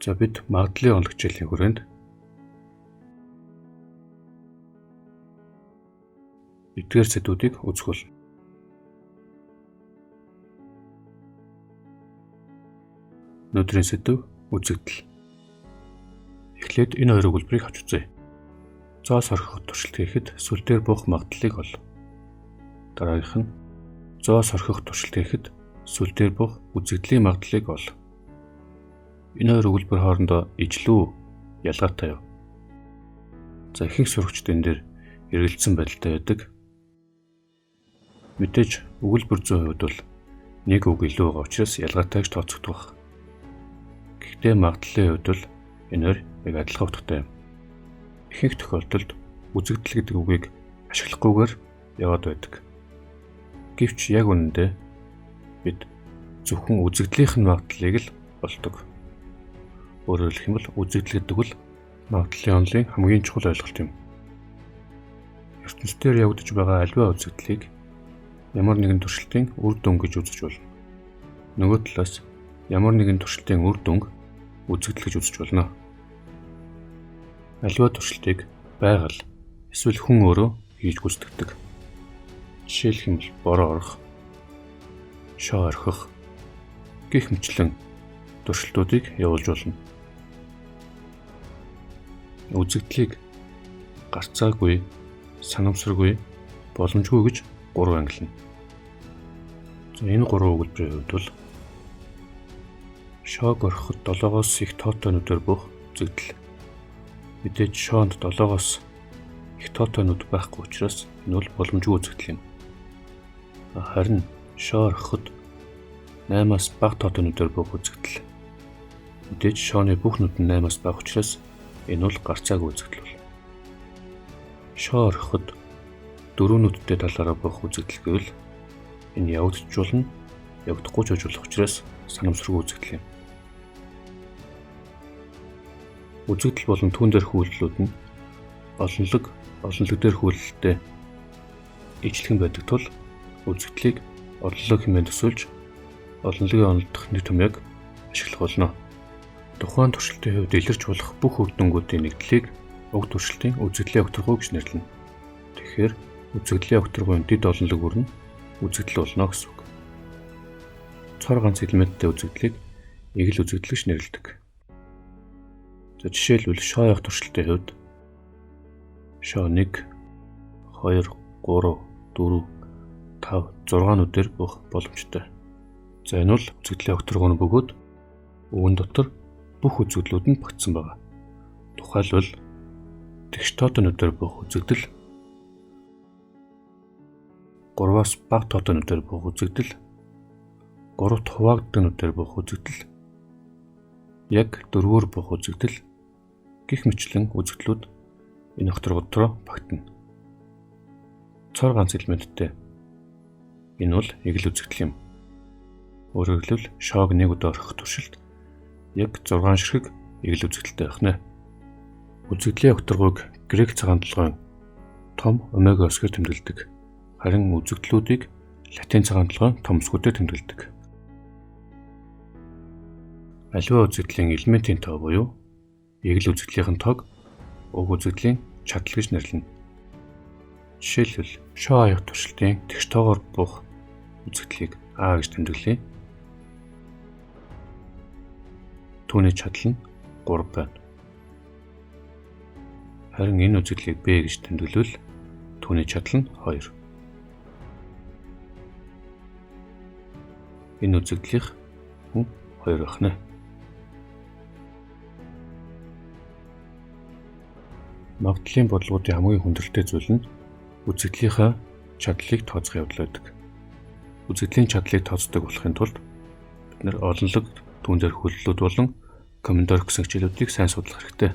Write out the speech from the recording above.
За бид магадлалын онолох хичээлийн хүрээнд эдгээр сэдвүүдийг үзэх болно. Өнөөдрийн сэдв үзэгдэл. Эхлээд энэ хоёр өгүүлбэрийг авч үзье. Зоос орхиход туршилт хийхэд сүл дээр буух магадлалыг ол. Дараагийнх нь зоос орхих туршилт хийхэд сүл дээр буух үзэгдлийн магадлалыг ол. Энэ хоёр өгүүлбэр хоорондоо ижлүү ялгаатай юу? За ихэнх сурагчид энэ дээр эргэлзсэн байдалтай байдаг. Мэдээж өгүүлбэр 100% бол нэг үг илүү байгаа учраас ялгаатай гэж тооцогдох байх. Гэхдээ магадлалын хувьд бол энэ хоёр яг адилхан утгатай юм. Ихэнх тохиолдолд үзэгдэл гэдэг үгийг ашиглахгүйгээр яваад байдаг. Гэвч яг үнэндээ бид зөвхөн үзэгдлийнх нь магадлалыг л олдог. Өөрөөр хэлбэл үзэгдэл гэдэг бол магадлалын онолын хамгийн чухал ойлголт юм. ертөнцийн явагдаж байгаа аливаа үзэгдлийг ямар нэгэн туршилтын үр дүн гэж үзэж болно. Нөгөө талаас ямар нэгэн туршилтын үр дүнг үзэгдэл гэж үзэж болно. Аливаа туршилтыг байгаль эсвэл хүн өөрөө хийж гүйцэтгэдэг. Жишээлх юм бол бороо орох, шоо орхих гэх мэтлэн туршилтуудыг явуулж болно. Үзэгдлийг гарцаагүй, санамсаргүй, боломжгүй гэж 3 ангилна. За энэ 3 өгүүлбэрийн хувьд бол шоог орхиход 7-оос их тоотойнуудаар бух үзэгдэл. Мэдээж шоонд 7-оос их тоотойнууд байхгүй учраас энэ бол боломжгүй үзэгдэл юм. Харин шоо орхиход 8-аас бага тоотойнуудаар бух үзэгдэл. Мэдээж шооны бүх нүд нь 8-аас бага учраас энэ бол гарцаагүй үзэгдэл бол. Шоо орхиход 4 нүдтэй талаараа бух үзэгдэл гэвэл энэ явагдаж болно, явагдахгүй ч болох учраас санамсаргүй үзэгдэл юм. Үзэгдэл болон түүн дээрх үйлдэлүүд нь олонлог дээр хүлээлттэй ижлэгэн байдаг тул үзэгдлийг олонлог хэмээн төсөөлж олонлогийн онолдох нэг томьёог ашиглах болно. Тухайн туршилтын хувьд илэрч болох бүх үр дүнгуудын нэгдлийг уг туршилтын үзэгдлийн огторгуй гэж нэрлэнэ. Тэгэхээр үзэгдлийн огторгуйн дэд олонлог бүр нь үзэгдэл болно гэсэн үг. Цор ганц элементтэй үзэгдлийг эгэл үзэгдэл гэж нэрлэдэг. За жишээлбэл шоо явах туршилтын хувьд шоо 1, 2, 3, 4, 5, 6 нүдээр бух боломжтой. За энэ бол үзэгдлийн огторгуйн бөгөөд өвөн дотор бүх үзэгдлүүд нь багтсан байна. Тухайлбал тэгш тоотойнуудаар бух үзэгдэл, 3-аас бага тоотойнуудаар бух үзэгдэл, 3-т хуваагддагнуудаар бух үзэгдэл, яг 4-өөр бух үзэгдэл гэх мэтлэн үзэгдлүүд энэ огторгуй дотроо багтана. Цор ганц элементтэй. Энэ бол эгэл үзэгдэл юм. Өөрөөр хэлбэл шоог нэг удаа орхих туршилт яг 6 ширхэг эгэл үзэгдэлтэй байна. Үзэгдлийн огторгуйг грек цагаан толгойн том омега өсгөр тэмдэглэдэг. Харин үзэгдлүүдийг латин цагаан толгойн том өсгүүдэд тэмдэглэдэг. Аливаа үзэгдлийн элементийн тоо буюу эгэл үзэгдлийнхэн тоог уг үзэгдлийн чадал гэж нэрлэнэ. Жишээлбэл шоо аяг туршилтын тэгш тоогоор бух үзэгдлийг А гэж тэмдэглэе. Түүний чадал нь 3 байна. Харин энэ үзэгдлийг Б гэж тэмдэглэвэл түүний чадал нь 2. Энэ үзэгдлийнх хүн 2 байна. Магадлалын бодлогуудын хамгийн хүндрэлтэй зүйл нь үзэгдлийнхаа чадлыг тооцох явдал байдаг. Үзэгдлийн чадлыг тооцдог болохын тулд бид олонлог түүн дээр хүлээлтүүд болон командор гэсэн хичээлүүдийг сайн судлах хэрэгтэй.